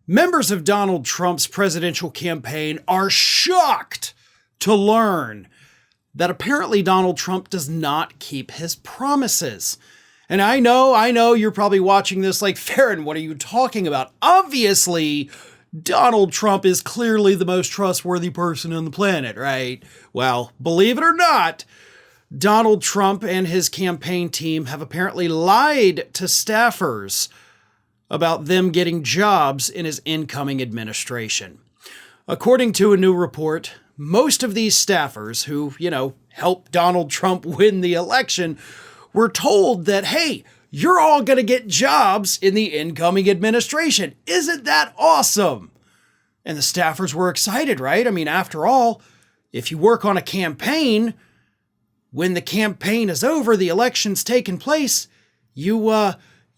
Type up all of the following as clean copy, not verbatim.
Members of Donald Trump's presidential campaign are shocked to learn that apparently Donald Trump does not keep his promises. And I know you're probably watching this like, Farron, what are you talking about? Obviously, Donald Trump is clearly the most trustworthy person on the planet, right? Well, believe it or not, Donald Trump and his campaign team have apparently lied to staffers about them getting jobs in his incoming administration. According to a new report, most of these staffers who, helped Donald Trump win the election were told that, hey, you're all going to get jobs in the incoming administration. Isn't that awesome? And the staffers were excited, right? I mean, after all, if you work on a campaign, when the campaign is over, the election's taken place, you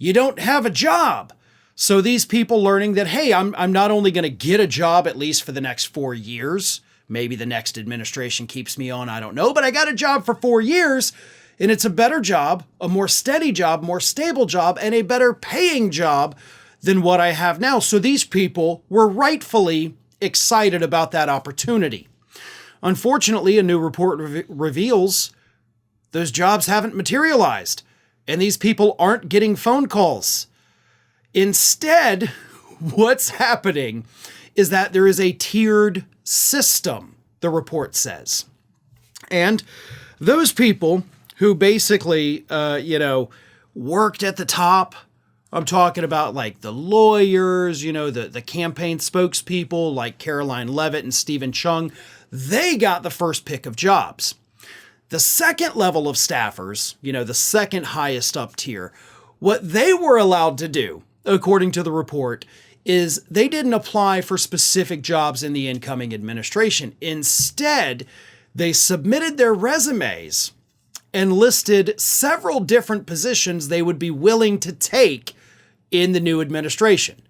don't have a job. So these people learning that, hey, I'm not only going to get a job at least for the next 4 years, maybe the next administration keeps me on, I don't know, but I got a job for 4 years, and it's a better job, a more steady job, more stable job, and a better paying job than what I have now. So these people were rightfully excited about that opportunity. Unfortunately, a new report reveals those jobs haven't materialized, and these people aren't getting phone calls. Instead, what's happening is that there is a tiered system, the report says. And those people who basically, worked at the top, I'm talking about like the lawyers, the campaign spokespeople like Caroline Levitt and Stephen Chung, they got the first pick of jobs. The second level of staffers, the second highest up tier, what they were allowed to do, according to the report, is they didn't apply for specific jobs in the incoming administration. Instead, they submitted their resumes and listed several different positions they would be willing to take in the new administration.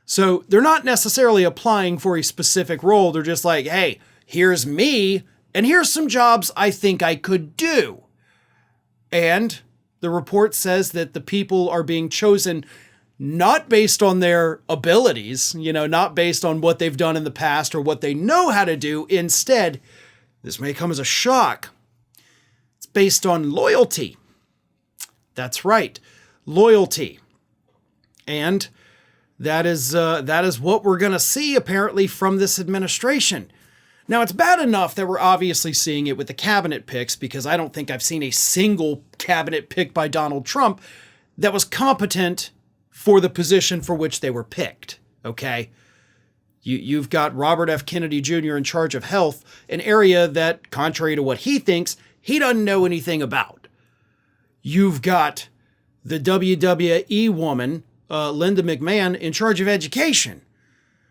So they're not necessarily applying for a specific role. They're just like, hey, here's me, and here's some jobs I think I could do. And the report says that the people are being chosen not based on their abilities, not based on what they've done in the past or what they know how to do. Instead, this may come as a shock, it's based on loyalty. That's right, loyalty. And that is what we're going to see apparently from this administration. Now, it's bad enough that we're obviously seeing it with the cabinet picks, because I don't think I've seen a single cabinet pick by Donald Trump that was competent for the position for which they were picked, okay? You've got Robert F. Kennedy Jr. in charge of health, an area that, contrary to what he thinks, he doesn't know anything about. You've got the WWE woman, Linda McMahon, in charge of education.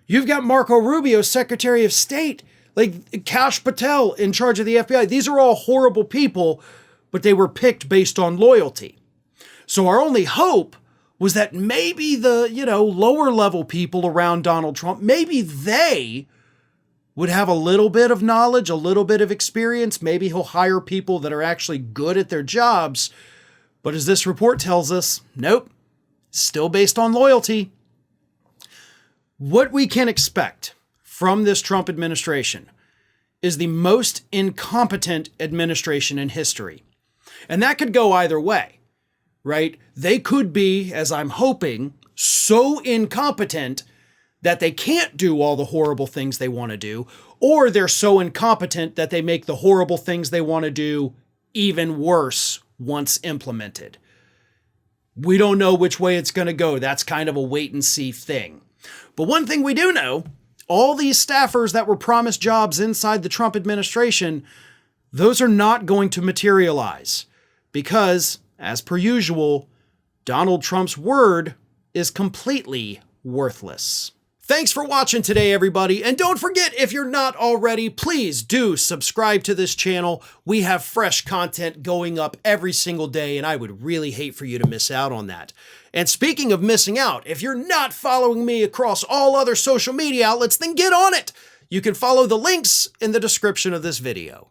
You've got Marco Rubio, Secretary of State, like Kash Patel in charge of the FBI. These are all horrible people, but they were picked based on loyalty. So our only hope was that maybe the, lower level people around Donald Trump, maybe they would have a little bit of knowledge, a little bit of experience. Maybe he'll hire people that are actually good at their jobs. But as this report tells us, nope, still based on loyalty. What we can expect from this Trump administration is the most incompetent administration in history. And that could go either way. Right? They could be, as I'm hoping, so incompetent that they can't do all the horrible things they want to do, or they're so incompetent that they make the horrible things they want to do even worse once implemented. We don't know which way it's going to go. That's kind of a wait and see thing. But one thing we do know, all these staffers that were promised jobs inside the Trump administration, those are not going to materialize because, as per usual, Donald Trump's word is completely worthless. Thanks for watching today, everybody. And don't forget, if you're not already, please do subscribe to this channel. We have fresh content going up every single day, and I would really hate for you to miss out on that. And speaking of missing out, if you're not following me across all other social media outlets, then get on it. You can follow the links in the description of this video.